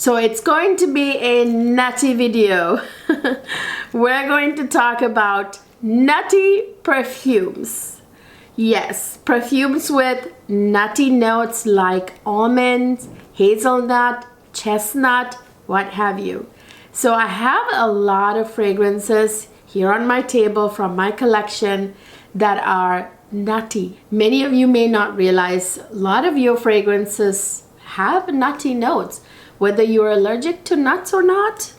So it's going to be a nutty video. We're going to talk about nutty perfumes. Yes, perfumes with nutty notes like almonds, hazelnut, chestnut, what have you. So I have a lot of fragrances here on my table from my collection that are nutty. Many of you may not realize a lot of your fragrances have nutty notes. Whether you're allergic to nuts or not,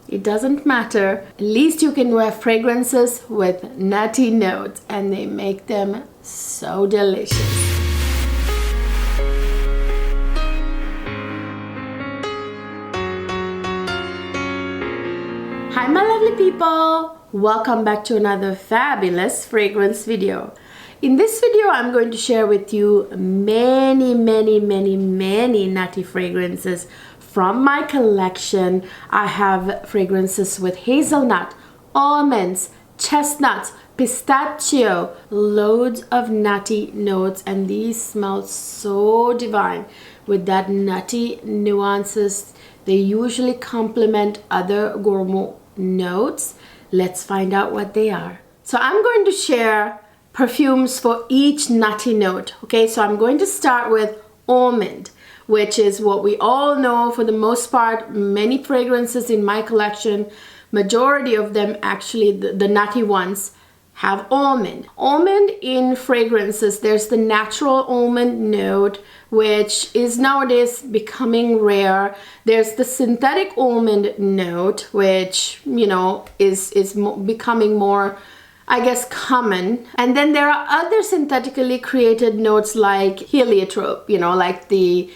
it doesn't matter. At least you can wear fragrances with nutty notes and they make them so delicious. Hi my lovely people! Welcome back to another fabulous fragrance video. In this video, I'm going to share with you many nutty fragrances from my collection. I have fragrances with hazelnut, almonds, chestnuts, pistachio, loads of nutty notes, and these smell so divine with that nutty nuances. They usually complement other gourmet notes. Let's find out what they are. So I'm going to share perfumes for each nutty note. Okay, so I'm going to start with almond, which is what we all know for the most part. Many fragrances in my collection, majority of them actually, the nutty ones, have almond. Almond in fragrances, there's the natural almond note, which is nowadays becoming rare. There's the synthetic almond note, which, you know, is becoming more, I guess, common. And then there are other synthetically created notes like heliotrope, you know, like the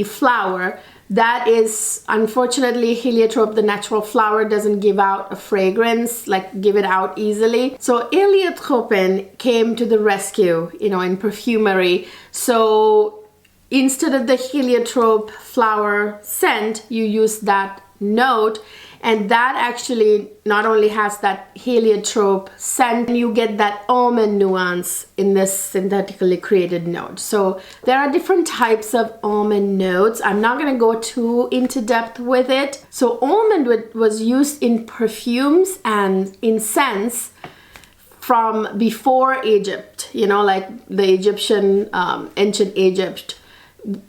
flower. That is, unfortunately, heliotrope, the natural flower, doesn't give out a fragrance, like give it out easily. So heliotrope came to the rescue, you know, in perfumery. So instead of the heliotrope flower scent, you use that note, and that actually not only has that heliotrope scent, you get that almond nuance in this synthetically created note. So there are different types of almond notes. I'm not going to go too into depth with it. So almond was used in perfumes and incense from before Egypt, you know, like the Egyptian, ancient Egypt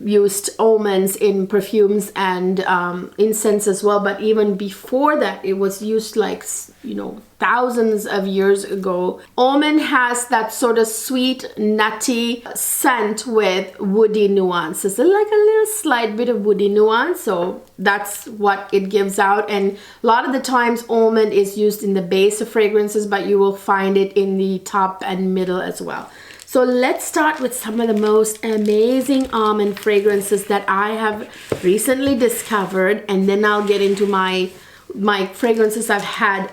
used almonds in perfumes and incense as well. But even before that, it was used, like, you know, thousands of years ago. Almond has that sort of sweet, nutty scent with woody nuances, like a little slight bit of woody nuance. So that's what it gives out. And a lot of the times almond is used in the base of fragrances, but you will find it in the top and middle as well. So let's start with some of the most amazing almond fragrances that I have recently discovered, and then I'll get into my fragrances I've had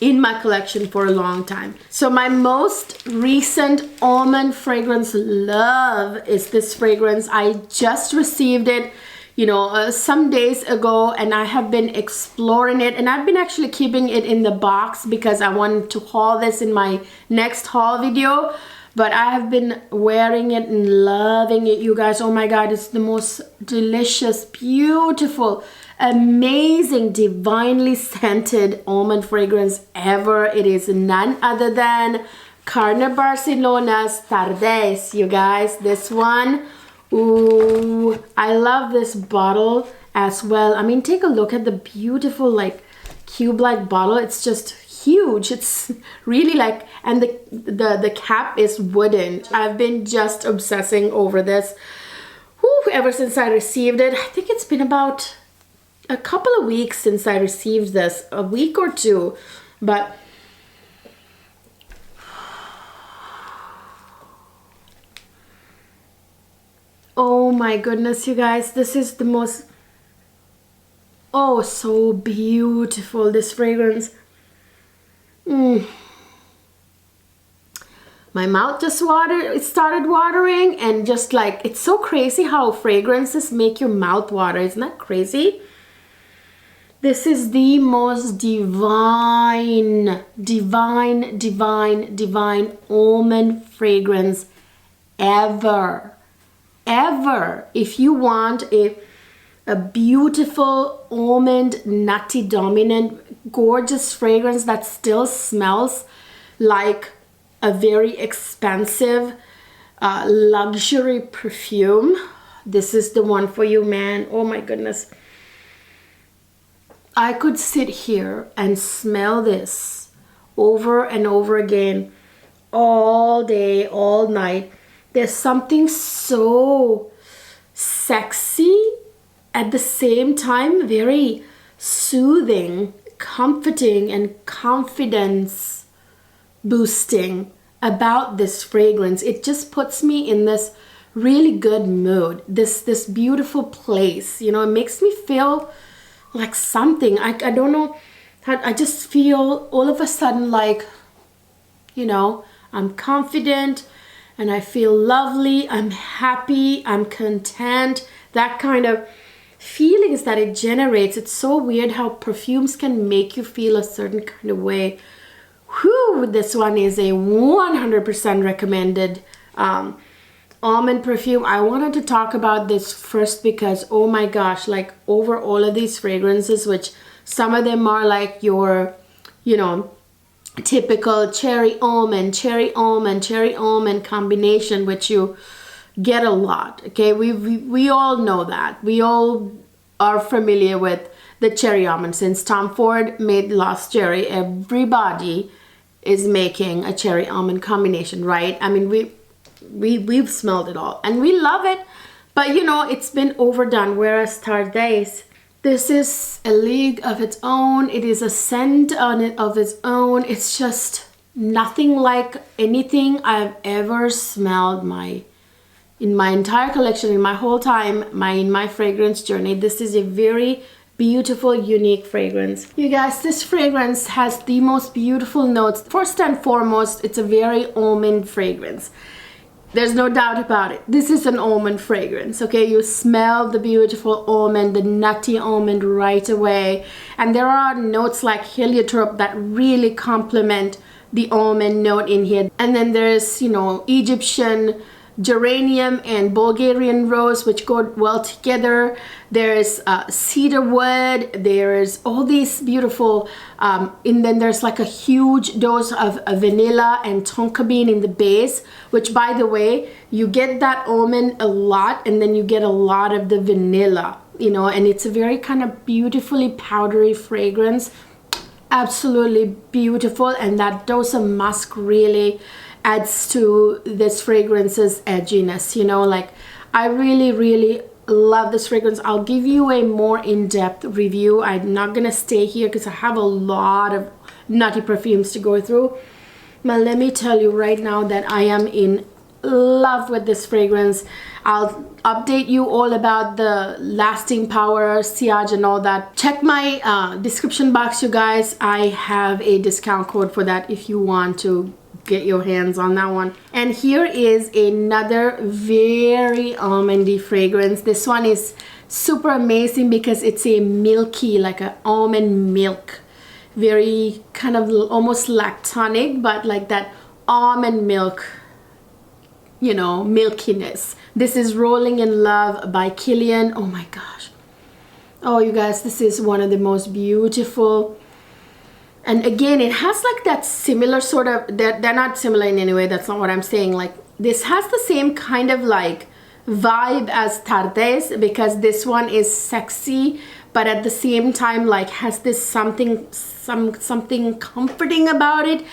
in my collection for a long time. So my most recent almond fragrance love is this fragrance. I just received it, you know, some days ago, and I have been exploring it, and I've been actually keeping it in the box because I wanted to haul this in my next haul video. But I have been wearing it and loving it, you guys. Oh my God, it's the most delicious, beautiful, amazing, divinely scented almond fragrance ever. It is none other than Carner Barcelona's Tardes, you guys. This one, ooh, I love this bottle as well. I mean, take a look at the beautiful, like, cube-like bottle. It's just huge. It's really like, and the cap is wooden. I've been just obsessing over this ever since I received it. I think it's been about a couple of weeks since I received this, a week or two, but oh my goodness, you guys, this is the most, oh, so beautiful, this fragrance. My mouth just started watering, and just like, it's so crazy how fragrances make your mouth water. Isn't that crazy? This is the most divine almond fragrance ever. If you want a a beautiful almond, nutty, dominant, gorgeous fragrance that still smells like a very expensive luxury perfume. This is the one for you, man. Oh my goodness. I could sit here and smell this over and over again all day, all night. There's something so sexy, at the same time very soothing, comforting, and confidence boosting about this fragrance. It just puts me in this really good mood, this beautiful place. You know, it makes me feel like something. I don't know, I just feel all of a sudden like, you know, I'm confident and I feel lovely, I'm happy, I'm content, that kind of feelings that it generates. It's so weird how perfumes can make you feel a certain kind of way. Whew, this one is a 100% recommended almond perfume. I wanted to talk about this first because, oh my gosh, like over all of these fragrances, which some of them are like your, you know, typical cherry almond combination, which you get a lot. Okay, we all know that. We all are familiar with the cherry almond. Since Tom Ford made Lost Cherry, everybody is making a cherry almond combination, right? I mean, we've smelled it all and we love it, but you know, it's been overdone. Whereas Tardes, this is a league of its own. It is a scent on it of its own. It's just nothing like anything I've ever smelled in my entire collection, in my whole time, in my fragrance journey. This is a very beautiful, unique fragrance. You guys, this fragrance has the most beautiful notes. First and foremost, it's a very almond fragrance. There's no doubt about it. This is an almond fragrance, okay? You smell the beautiful almond, the nutty almond right away. And there are notes like heliotrope that really complement the almond note in here. And then there's, you know, Egyptian geranium and Bulgarian rose, which go well together. There's cedar wood. There's all these beautiful, and then there's like a huge dose of vanilla and tonka bean in the base, which, by the way, you get that almond a lot and then you get a lot of the vanilla, you know, and it's a very kind of beautifully powdery fragrance. Absolutely beautiful. And that dose of musk really adds to this fragrance's edginess, you know. Like, I really love this fragrance. I'll give you a more in-depth review. I'm not gonna stay here because I have a lot of nutty perfumes to go through, but let me tell you right now that I am in love with this fragrance. I'll update you all about the lasting power, sillage, and all that. Check my description box, you guys. I have a discount code for that if you want to get your hands on that one. And here is another very almondy fragrance. This one is super amazing because it's a milky, like an almond milk, very kind of almost lactonic, but like that almond milk, you know, milkiness. This is Rolling in Love by Kilian. Oh my gosh. Oh, you guys, this is one of the most beautiful. And again, it has like that similar sort of, they're not similar in any way, that's not what I'm saying. Like, this has the same kind of like vibe as Tardes, because this one is sexy, but at the same time like has this something comforting about it,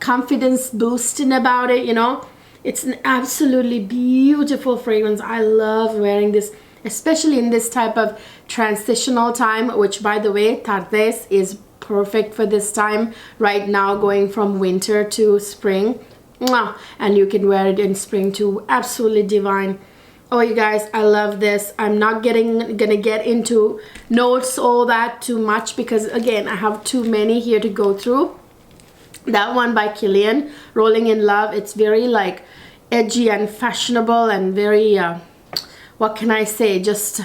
confidence boosting about it, you know. It's an absolutely beautiful fragrance. I love wearing this, especially in this type of transitional time, which, by the way, Tardes is perfect for this time right now, going from winter to spring. And you can wear it in spring too. Absolutely divine. Oh, you guys, I love this. I'm not gonna get into notes all that too much because, again, I have too many here to go through. That one by Kilian, Rolling in Love, it's very like edgy and fashionable and very what can I say, just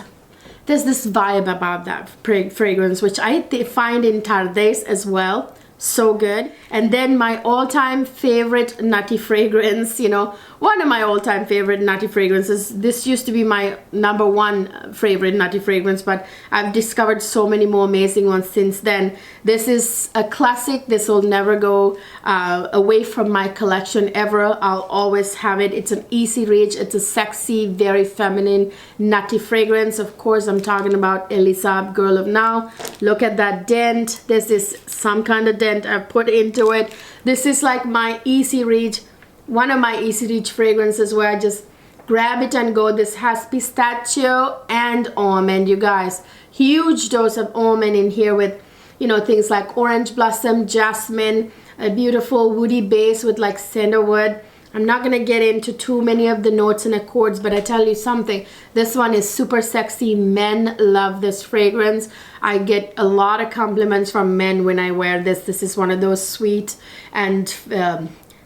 there's this vibe about that fragrance, which I find in Tardes as well. so good. And then my all-time favorite nutty fragrance, you know, one of my all-time favorite nutty fragrances. This used to be my #1 favorite nutty fragrance, but I've discovered so many more amazing ones since then. This is a classic. This will never go away from my collection ever. I'll always have it. It's an easy reach. It's a sexy, very feminine nutty fragrance. Of course, I'm talking about Elizabeth, Girl of Now. Look at that dent. This is some kind of dent I've put into it. This is like my easy reach, one of my easy reach fragrances where I just grab it and go. This has pistachio and almond, you guys. Huge dose of almond in here with, you know, things like orange blossom, jasmine, a beautiful woody base with like sandalwood. I'm not gonna get into too many of the notes and accords, but I tell you something, this one is super sexy. Men love this fragrance. I get a lot of compliments from men when I wear this. This is one of those sweet and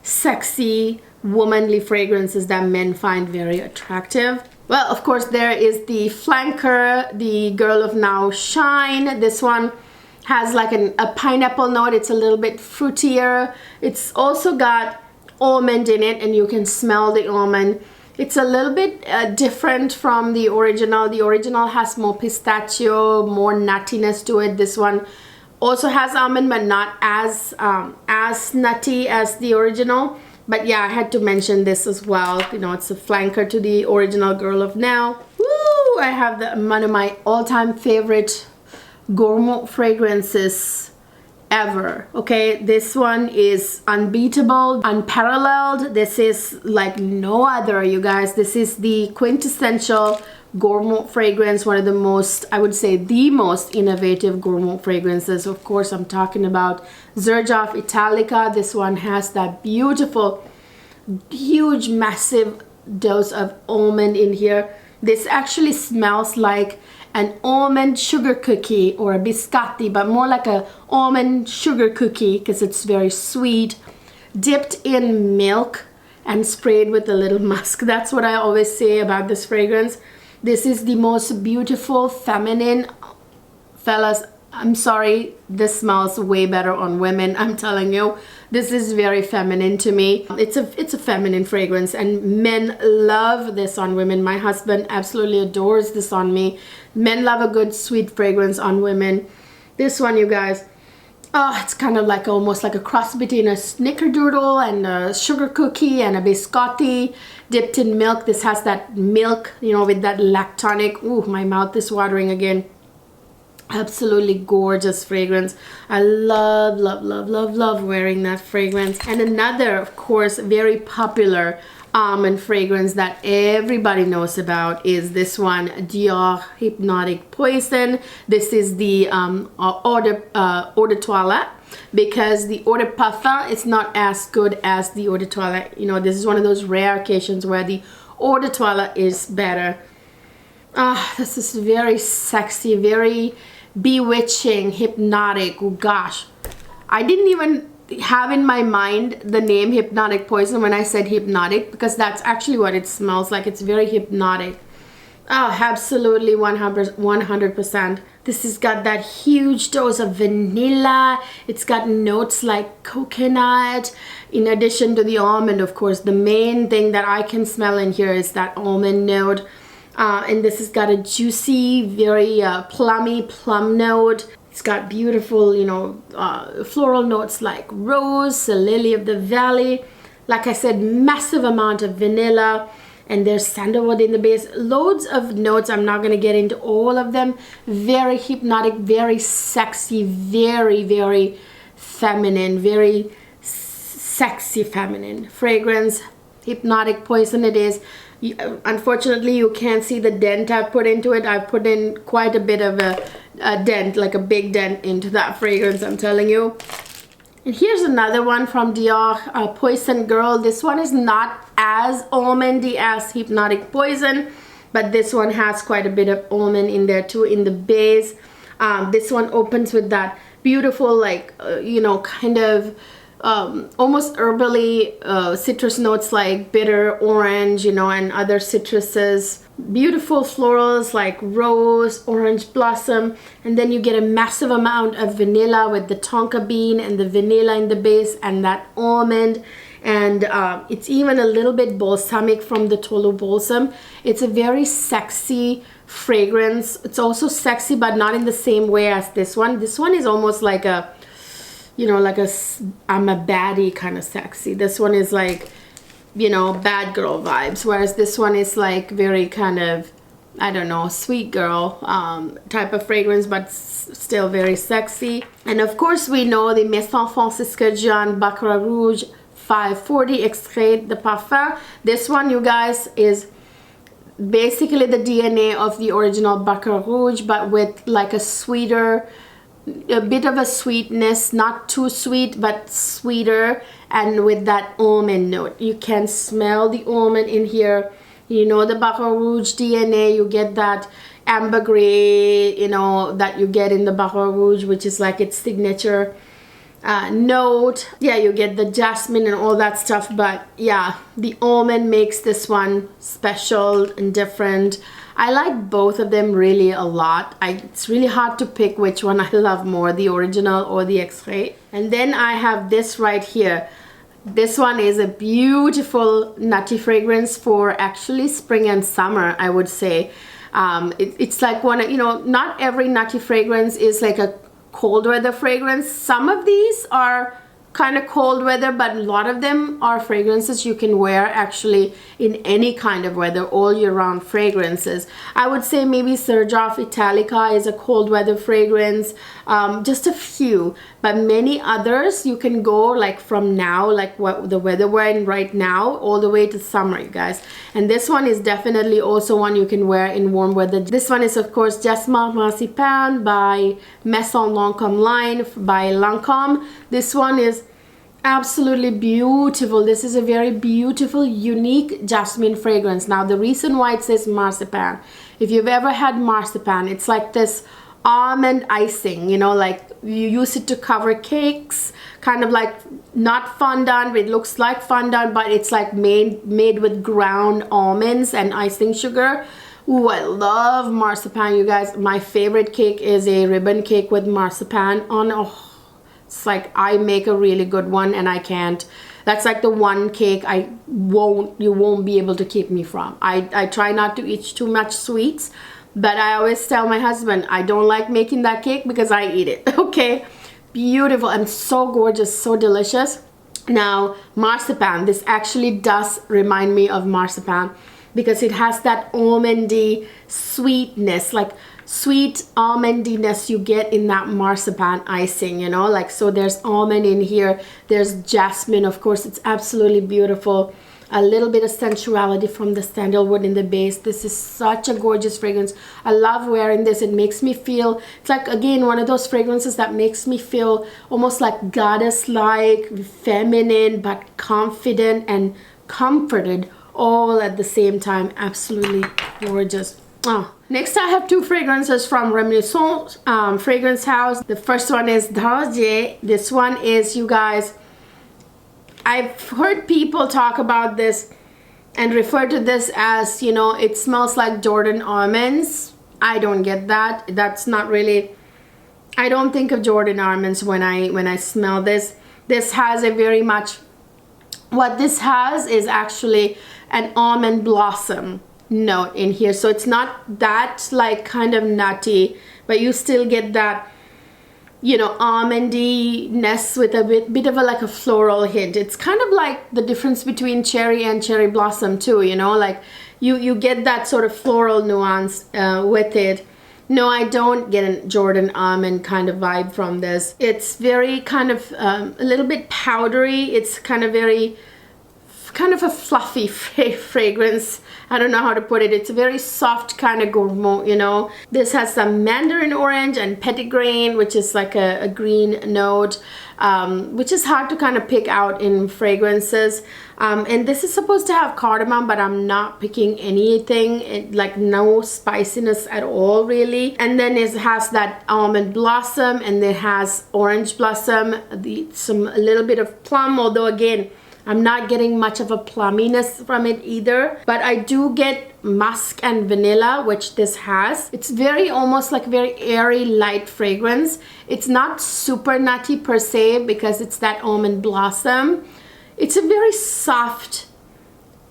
sexy, womanly fragrances that men find very attractive. Well, of course, there is the flanker, the Girl of Now Shine. This one has like a pineapple note. It's a little bit fruitier. It's also got almond in it, and you can smell the almond. It's a little bit different from the original. The original has more pistachio, more nuttiness to it. This one also has almond, but not as nutty as the original. But yeah, I had to mention this as well. You know, it's a flanker to the original Girl of Now. Woo! I have one of my all-time favorite gourmet fragrances ever. Okay, this one is unbeatable, unparalleled. This is like no other, you guys. This is the quintessential gourmet fragrance, one of the most, I would say the most innovative gourmet fragrances. Of course, I'm talking about Xerjoff Italica. This one has that beautiful, huge, massive dose of almond in here. This actually smells like an almond sugar cookie or a biscotti, but more like a almond sugar cookie because it's very sweet, dipped in milk and sprayed with a little musk. That's what I always say about this fragrance. This is the most beautiful, feminine, fellas, I'm sorry, this smells way better on women. I'm telling you, this is very feminine to me. It's a feminine fragrance, and men love this on women. My husband absolutely adores this on me. Men love a good sweet fragrance on women. This one, you guys, oh, it's kind of like almost like a cross between a snickerdoodle and a sugar cookie and a biscotti dipped in milk. This has that milk, you know, with that lactonic. Ooh, my mouth is watering again. Absolutely gorgeous fragrance. I love, love, love, love, love wearing that fragrance. And another, of course, very popular almond fragrance that everybody knows about is this one, Dior Hypnotic Poison. This is the eau de toilette, because the eau de parfum is not as good as the eau de toilette. You know, this is one of those rare occasions where the eau de toilette is better. This is very sexy, very bewitching, hypnotic. Oh gosh, I didn't even have in my mind the name Hypnotic Poison when I said hypnotic, because that's actually what it smells like. It's very hypnotic. Oh, absolutely 100%. This has got that huge dose of vanilla. It's got notes like coconut, in addition to the almond, of course. The main thing that I can smell in here is that almond note. And this has got a juicy, very plummy plum note. It's got beautiful, you know, floral notes like rose, lily of the valley. Like I said, massive amount of vanilla, and there's sandalwood in the base. Loads of notes. I'm not going to get into all of them. Very hypnotic, very sexy, very, very feminine, very sexy feminine fragrance. Hypnotic Poison it is. Unfortunately, you can't see the dent I've put into it. I've put in quite a bit of a dent, like a big dent into that fragrance, I'm telling you. And here's another one from Dior, Poison Girl. This one is not as almondy as Hypnotic Poison, but this one has quite a bit of almond in there too, in the base. This one opens with that beautiful, like, you know, kind of almost herbally citrus notes like bitter orange, you know, and other citruses. Beautiful florals like rose, orange blossom, and then you get a massive amount of vanilla with the tonka bean and the vanilla in the base and that almond. And it's even a little bit balsamic from the Tolu Balsam. It's a very sexy fragrance. It's also sexy, but not in the same way as this one. This one is almost like a, you know, like a I'm a baddie kind of sexy. This one is like, you know, bad girl vibes, whereas this one is like very kind of, I don't know, sweet girl type of fragrance, but still very sexy. And of course we know the Maison Francisca Jean Baccarat Rouge 540 Extrait de Parfum. This one, you guys, is basically the DNA of the original Baccarat Rouge, but with like a sweeter, a bit of a sweetness, not too sweet but sweeter, and with that almond note. You can smell the almond in here. You know, the Baccarat Rouge DNA, you get that ambergris, you know, that you get in the Baccarat Rouge, which is like its signature note. Yeah, you get the jasmine and all that stuff, but yeah, the almond makes this one special and different. I like both of them really a lot. It's really hard to pick which one I love more, the original or the Extrait. And then I have this right here. This one is a beautiful nutty fragrance for actually spring and summer, I would say. It's like one of, you know, not every nutty fragrance is like a cold weather fragrance. Some of these are kind of cold weather, but a lot of them are fragrances you can wear actually in any kind of weather, all year round fragrances. I would say maybe Serjoff Italica is a cold weather fragrance, just a few, but many others you can go like from now, like what the weather we're in right now, all the way to summer, you guys. And this one is definitely also one you can wear in warm weather. This one is of course Jasmin Marzipan by Maison Lancôme line by Lancôme. This one is absolutely beautiful. This is a very beautiful, unique jasmine fragrance. Now the reason why it says marzipan, if you've ever had marzipan, it's like this almond icing, you know, like you use it to cover cakes, kind of like not fondant, it looks like fondant, but it's like made with ground almonds and icing sugar. Ooh, I love marzipan, you guys. My favorite cake is a ribbon cake with marzipan on. Oh, it's like I make a really good one and I can't. That's like the one cake you won't be able to keep me from. I try not to eat too much sweets, but I always tell my husband I don't like making that cake because I eat it. Okay, beautiful and so gorgeous, so delicious. Now marzipan, this actually does remind me of marzipan because it has that almondy sweetness, like sweet almondiness you get in that marzipan icing, you know, like, so there's almond in here, there's jasmine, of course. It's absolutely beautiful. A little bit of sensuality from the sandalwood in the base. This is such a gorgeous fragrance. I love wearing this. It makes me feel, it's like, again, one of those fragrances that makes me feel almost like goddess-like, feminine, but confident and comforted all at the same time. Absolutely gorgeous. Oh. Next, I have two fragrances from Renaissance Fragrance House. The first one is Dardier. This one is, you guys, I've heard people talk about this and refer to this as, you know, it smells like Jordan almonds. I don't get that. That's not really, I don't think of Jordan almonds when I smell this. This has a very much, what this has is actually an almond blossom note in here, so it's not that like kind of nutty, but you still get that, you know, almondiness with a bit of a like a floral hint. It's kind of like the difference between cherry and cherry blossom too, you know, like you get that sort of floral nuance with it. No, I don't get a Jordan almond kind of vibe from this. It's very kind of a little bit powdery. It's kind of very kind of a fluffy fragrance. I don't know how to put it. It's a very soft kind of gourmand, you know. This has some mandarin orange and petitgrain, which is like a green note, which is hard to kind of pick out in fragrances. And this is supposed to have cardamom, but I'm not picking anything, like no spiciness at all really. And then it has that almond blossom, and it has orange blossom, a little bit of plum, although again, I'm not getting much of a plumminess from it either, but I do get musk and vanilla, which this has. It's very almost like very airy, light fragrance. It's not super nutty per se because it's that almond blossom. It's a very soft,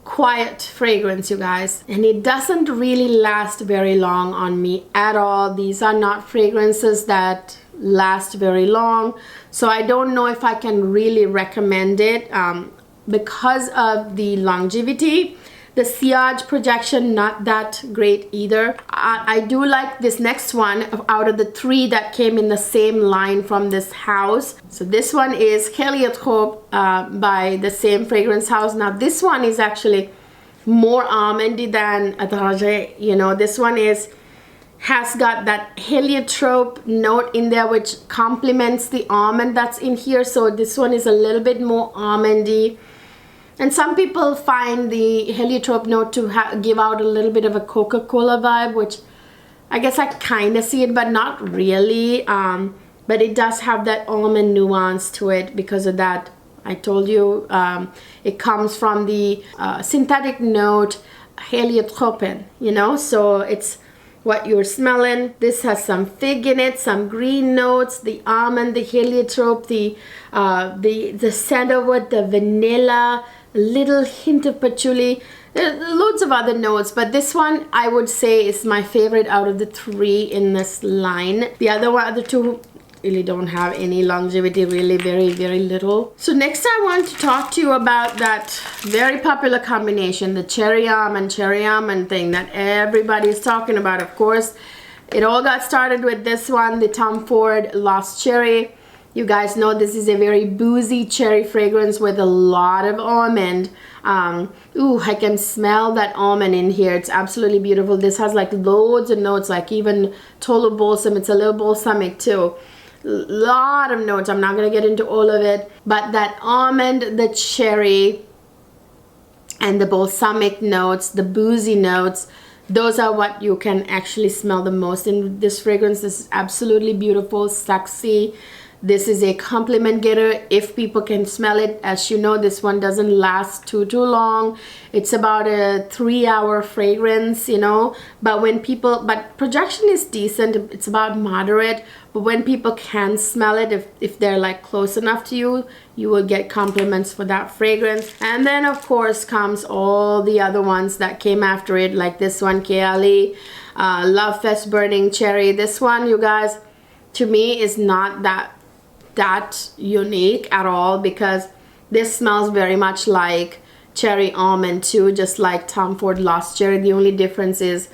quiet fragrance, you guys, and it doesn't really last very long on me at all. These are not fragrances that last very long, so I don't know if I can really recommend it. Because of the longevity, the sillage projection, not that great either. I do like this next one out of the 3 that came in the same line from this house. So this one is Heliotrope by the same fragrance house. Now this one is actually more almondy than Adrage. You know, this one has got that heliotrope note in there, which complements the almond that's in here. So this one is a little bit more almondy. And some people find the heliotrope note to give out a little bit of a Coca-Cola vibe, which I guess I kind of see it, but not really. But it does have that almond nuance to it because of that. I told you it comes from the synthetic note heliotrope, you know, so it's what you're smelling. This has some fig in it, some green notes, the almond, the heliotrope, the sandalwood, the vanilla, a little hint of patchouli, loads of other notes, but this one I would say is my favorite out of the 3 in this line. The other 2 really don't have any longevity, really very little. So next I want to talk to you about that very popular combination, the cherry almond thing that everybody is talking about. Of course, it all got started with this one, the Tom Ford Lost Cherry. You guys know this is a very boozy cherry fragrance with a lot of almond. Ooh, I can smell that almond in here. It's absolutely beautiful. This has like loads of notes, like even Tolo Balsam. It's a little balsamic too. Lot of notes. I'm not going to get into all of it. But that almond, the cherry, and the balsamic notes, the boozy notes, those are what you can actually smell the most in this fragrance. This is absolutely beautiful, sexy. This is a compliment getter if people can smell it. As you know, this one doesn't last too long. It's about a 3-hour fragrance, you know, but projection is decent. It's about moderate, but when people can smell it, if they're like close enough to you, you will get compliments for that fragrance. And then of course comes all the other ones that came after it, like this one, Keali, Love Fest Burning Cherry. This one, you guys, to me is not that unique at all, because this smells very much like cherry almond too, just like Tom Ford Lost Cherry. The only difference is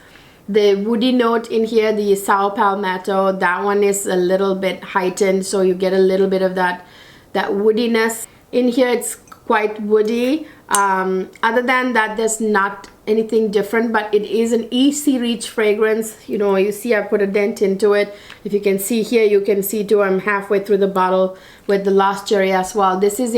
the woody note in here, the Sao Palmetto, that one is a little bit heightened, so you get a little bit of that woodiness. In here it's quite woody. Other than that, there's not anything different, but it is an easy reach fragrance. You know, you see I put a dent into it. If you can see here, you can see too, I'm halfway through the bottle with the Lost Cherry as well. This is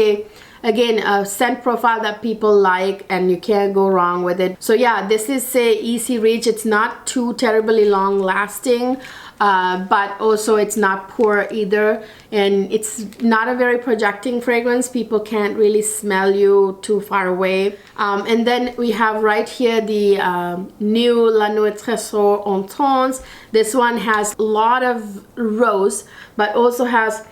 again a scent profile that people like, and you can't go wrong with it. So yeah, this is a easy reach. It's not too terribly long lasting, but also it's not poor either, and it's not a very projecting fragrance. People can't really smell you too far away. And then we have right here the new La Nuit Tresso Entrance. This one has a lot of rose, but also has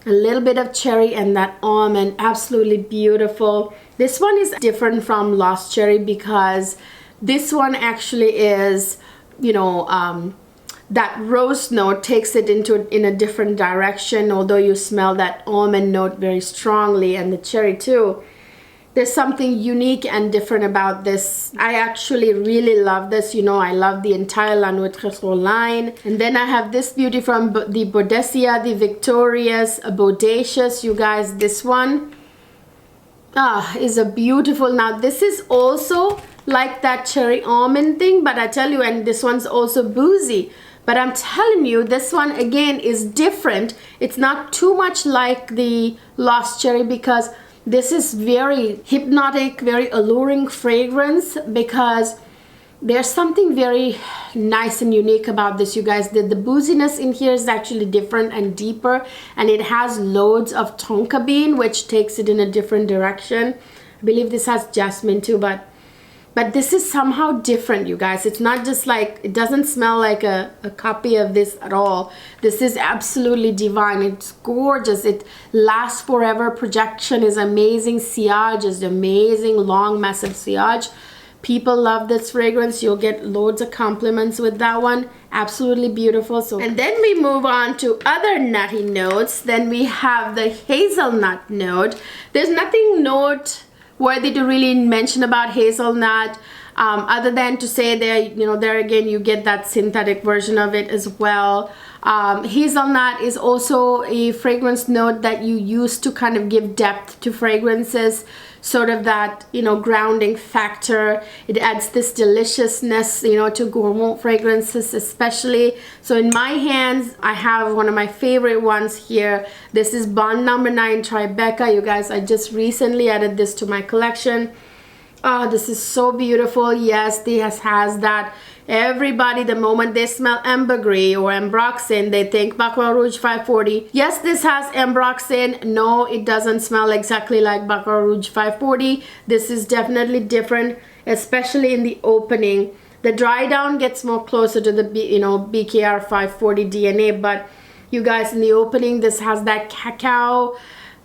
a little bit of cherry and that almond. Absolutely beautiful. This one is different from Lost Cherry because this one actually is, you know, that rose note takes it in a different direction, although you smell that almond note very strongly, and the cherry too. There's something unique and different about this. I actually really love this. You know, I love the entire La Nuit Tresso line. And then I have this beauty from the Bodacious, the Victorious Bodacious. You guys, this one, is a beautiful. Now this is also like that cherry almond thing, but I tell you, and this one's also boozy, but I'm telling you, this one again is different. It's not too much like the Lost Cherry, because this is very hypnotic, very alluring fragrance, because there's something very nice and unique about this, you guys. The booziness in here is actually different and deeper, and it has loads of tonka bean, which takes it in a different direction. I believe this has jasmine too, but this is somehow different, you guys. It's not just like, it doesn't smell like a copy of this at all. This is absolutely divine. It's gorgeous. It lasts forever. Projection is amazing. Sillage is amazing. Long, massive sillage. People love this fragrance. You'll get loads of compliments with that one. Absolutely beautiful. So, and then we move on to other nutty notes. Then we have the hazelnut note. There's nothing noteworthy to really mention about hazelnut, other than to say there, you know, there again you get that synthetic version of it as well. Hazelnut is also a fragrance note that you use to kind of give depth to fragrances, sort of that, you know, grounding factor. It adds this deliciousness, you know, to gourmet fragrances especially. So in my hands, I have one of my favorite ones here. This is Bond number 9 Tribeca. You guys, I just recently added this to my collection. Oh, this is so beautiful. Yes, this has that. Everybody, the moment they smell ambergris or ambroxan, they think Baccarat Rouge 540. Yes, this has ambroxan. No, it doesn't smell exactly like Baccarat Rouge 540. This is definitely different, especially in the opening. The dry down gets more closer to the BKR 540 DNA, but you guys, in the opening, this has that cacao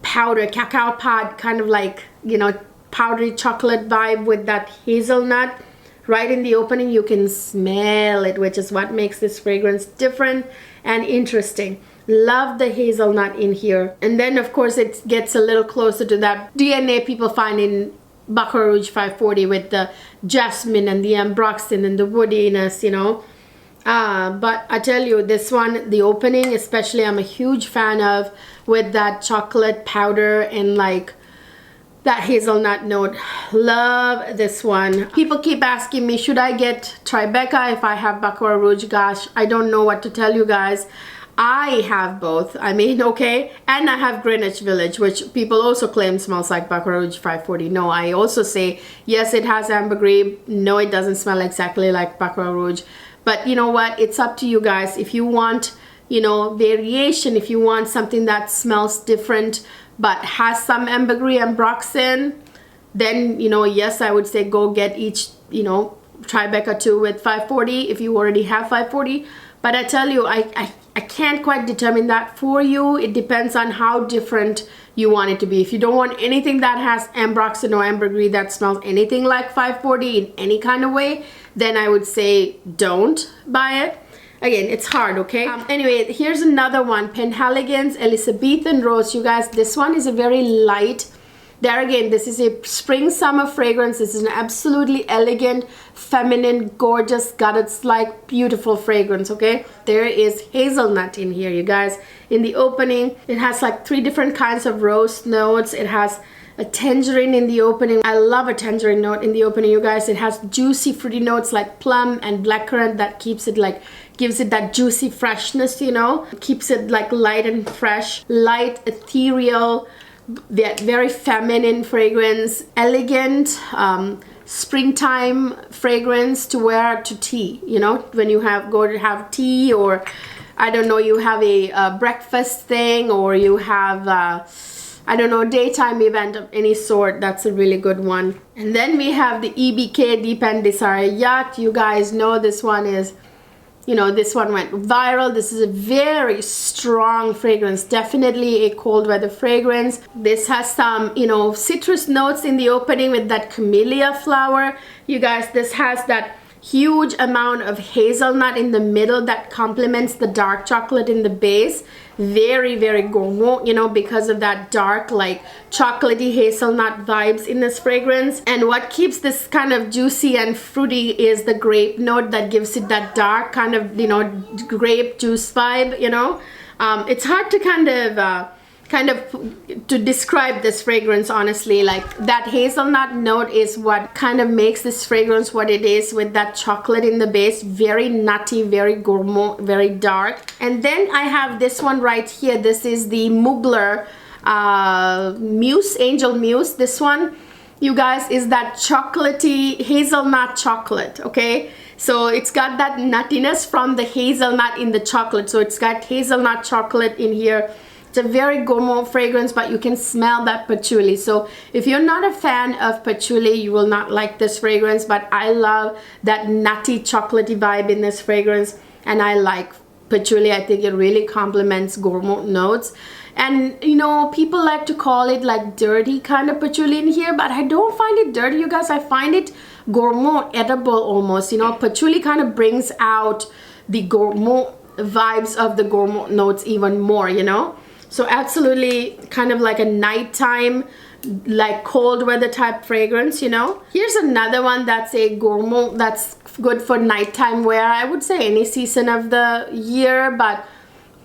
powder, cacao pod, kind of like, you know, powdery chocolate vibe with that hazelnut. Right in the opening, you can smell it, which is what makes this fragrance different and interesting. Love the hazelnut in here. And then, of course, it gets a little closer to that DNA people find in Baccarat Rouge 540 with the jasmine and the ambroxan and the woodiness, you know. But I tell you, this one, the opening especially, I'm a huge fan of, with that chocolate powder and like that hazelnut note. Love this one. People keep asking me, should I get Tribeca if I have Baccarat Rouge? Gosh, I don't know what to tell you guys. I have both. I mean, okay. And I have Greenwich Village, which people also claim smells like Baccarat Rouge 540. No, I also say, yes, it has ambergris. No, it doesn't smell exactly like Baccarat Rouge. But you know what? It's up to you guys. If you want, you know, variation, if you want something that smells different, but has some ambergris and ambroxan, then, you know, yes, I would say go get each, you know, Tribeca 2 with 540 if you already have 540. But I tell you, I can't quite determine that for you. It depends on how different you want it to be. If you don't want anything that has ambroxan or ambergris that smells anything like 540 in any kind of way, then I would say don't buy it. Again, it's hard, okay? Anyway, here's another one. Penhaligons Elizabethan Rose. You guys, this one is a very light. There again, this is a spring summer fragrance. This is an absolutely elegant, feminine, gorgeous, goddess-like, beautiful fragrance, okay? There is hazelnut in here, you guys. In the opening, it has like 3 different kinds of rose notes. It has a tangerine in the opening. I love a tangerine note in the opening, you guys. It has juicy, fruity notes like plum and blackcurrant that keeps it like, gives it that juicy freshness, you know? Keeps it like light and fresh, light, ethereal, very feminine fragrance, elegant, springtime fragrance to wear to tea, you know, when you go to have tea, or I don't know, you have a breakfast thing, or you have I don't know, daytime event of any sort. That's a really good one. And then we have the EBK Dependency Yacht. You guys know this one is, you know, this one went viral. This is a very strong fragrance, definitely a cold weather fragrance. This has some, you know, citrus notes in the opening with that camellia flower. You guys, this has that huge amount of hazelnut in the middle that complements the dark chocolate in the base. Very, very gourmand, you know, because of that dark, like chocolatey hazelnut vibes in this fragrance. And what keeps this kind of juicy and fruity is the grape note that gives it that dark kind of, you know, grape juice vibe, you know. It's hard to kind of kind of to describe this fragrance, honestly. Like that hazelnut note is what kind of makes this fragrance what it is, with that chocolate in the base. Very nutty, very gourmand, very dark. And then I have this one right here. This is the Mugler Muse, Angel Muse. This one, you guys, is that chocolatey hazelnut chocolate, okay? So it's got that nuttiness from the hazelnut in the chocolate. So it's got hazelnut chocolate in here. It's a very gourmand fragrance, but you can smell that patchouli. So if you're not a fan of patchouli, you will not like this fragrance, but I love that nutty chocolatey vibe in this fragrance, and I like patchouli. I think it really complements gourmand notes. And you know, people like to call it like dirty kind of patchouli in here, but I don't find it dirty, you guys. I find it gourmand, edible almost. You know, patchouli kind of brings out the gourmand vibes of the gourmand notes even more, you know. So absolutely kind of like a nighttime, like cold weather type fragrance, you know. Here's another one that's a gourmand, that's good for nighttime wear. I would say any season of the year, but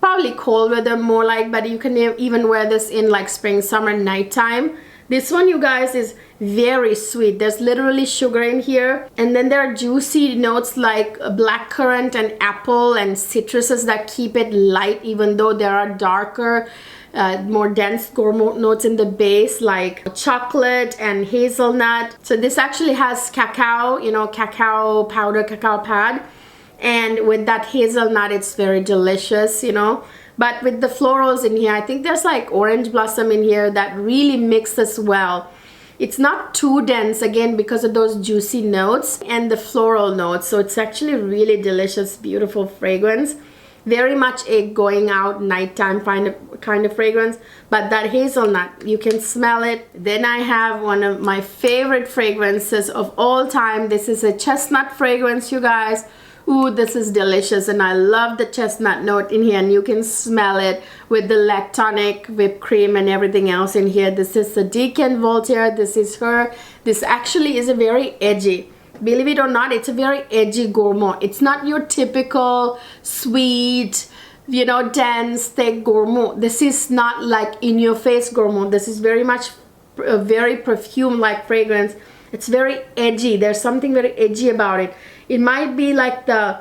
probably cold weather more like, but you can even wear this in like spring, summer, nighttime. This one, you guys, is very sweet. There's literally sugar in here, and then there are juicy notes like blackcurrant and apple and citruses that keep it light, even though there are darker, more dense gourmand notes in the base like chocolate and hazelnut. So this actually has cacao, you know, cacao powder, cacao pad, and with that hazelnut, it's very delicious, you know. But with the florals in here, I think there's like orange blossom in here that really mixes well. It's not too dense, again, because of those juicy notes and the floral notes. So it's actually really delicious, beautiful fragrance. Very much a going out nighttime kind of fragrance. But that hazelnut, you can smell it. Then I have one of my favorite fragrances of all time. This is a chestnut fragrance, you guys. Ooh, this is delicious, and I love the chestnut note in here, and you can smell it with the lactonic whipped cream and everything else in here. This is the Deacon Voltaire. This is her. This actually is a very edgy, believe it or not, it's a very edgy gourmand. It's not your typical sweet, you know, dense, thick gourmand. This is not like in your face gourmand. This is very much a very perfume like fragrance. It's very edgy. There's something very edgy about it. It might be like the,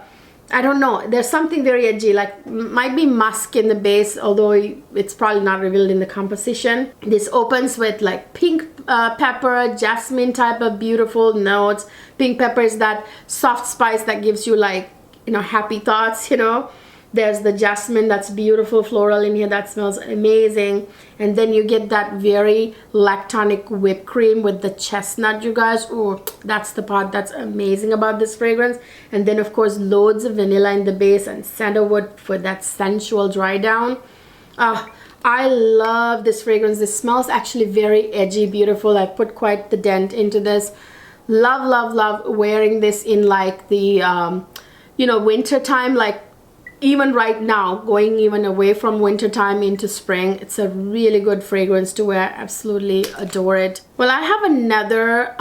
I don't know, there's something very edgy, like might be musk in the base, although it's probably not revealed in the composition. This opens with like pink pepper, jasmine type of beautiful notes. Pink pepper is that soft spice that gives you like, you know, happy thoughts, you know. There's the jasmine, that's beautiful floral in here, that smells amazing. And then you get that very lactonic whipped cream with the chestnut, you guys. Oh, that's the part that's amazing about this fragrance. And then of course loads of vanilla in the base and sandalwood for that sensual dry down. I love this fragrance. This smells actually very edgy, beautiful. I put quite the dent into this. Love, love, love wearing this in like the you know, winter time, like even right now, going even away from winter time into spring. It's a really good fragrance to wear. Absolutely adore it. Well, I have another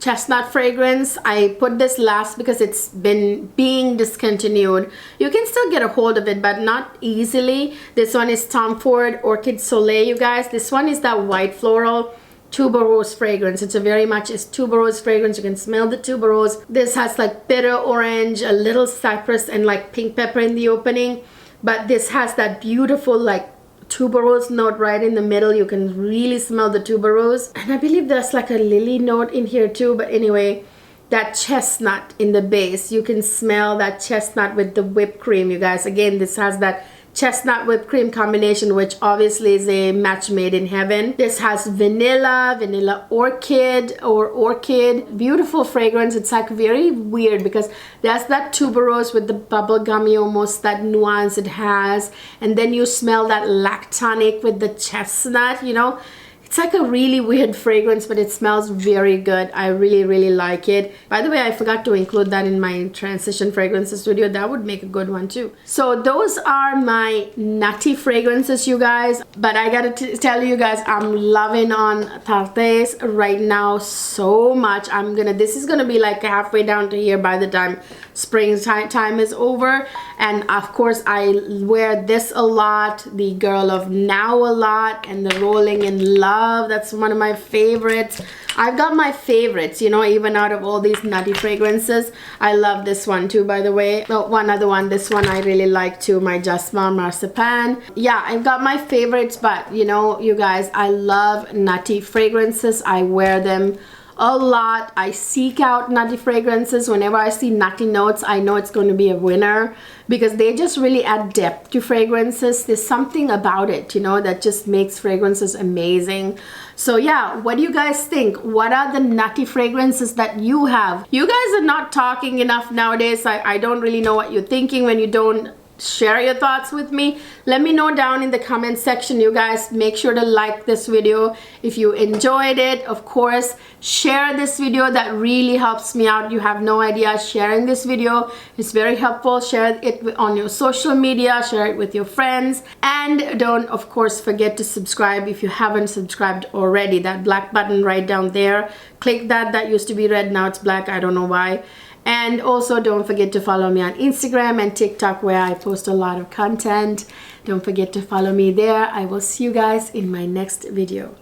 chestnut fragrance. I put this last because it's been being discontinued. You can still get a hold of it, but not easily. This one is Tom Ford Orchid Soleil, you guys. This one is that white floral tuberose fragrance. It's a very much is tuberose fragrance. You can smell the tuberose. This has like bitter orange, a little cypress, and like pink pepper in the opening, but this has that beautiful like tuberose note right in the middle. You can really smell the tuberose, and I believe there's like a lily note in here too. But anyway, that chestnut in the base, you can smell that chestnut with the whipped cream, you guys. Again, this has that chestnut whipped cream combination, which obviously is a match made in heaven. This has vanilla orchid or orchid. Beautiful fragrance. It's like very weird because there's that tuberose with the bubblegummy almost that nuance it has, and then you smell that lactonic with the chestnut, you know. It's like a really weird fragrance, but it smells very good. I really, really like it. By the way, I forgot to include that in my transition fragrances video. That would make a good one too. So those are my nutty fragrances, you guys. But I gotta tell you guys, I'm loving on Tartes right now so much. This is gonna be like halfway down to here by the time springtime is over. And of course I wear this a lot, the Girl of Now a lot, and the Rolling in Love. That's one of my favorites. I've got my favorites, you know, even out of all these nutty fragrances. I love this one too, by the way. Oh, one other one, this one I really like too, my Just Marzipan. Yeah, I've got my favorites, but you know, you guys, I love nutty fragrances. I wear them a lot. I seek out nutty fragrances. Whenever I see nutty notes, I know it's going to be a winner, because they just really add depth to fragrances. There's something about it, you know, that just makes fragrances amazing. So yeah, what do you guys think? What are the nutty fragrances that you have? You guys are not talking enough nowadays. I don't really know what you're thinking when you don't share your thoughts with me. Let me know down in the comment section. You guys, make sure to like this video if you enjoyed it. Of course, share this video. That really helps me out. You have no idea. Sharing this video is very helpful. Share it on your social media, share it with your friends, and don't of course forget to subscribe if you haven't subscribed already. That black button right down there, click that. That used to be red, now it's black. I don't know why. And also don't forget to follow me on Instagram and TikTok, where I post a lot of content. Don't forget to follow me there. I will see you guys in my next video.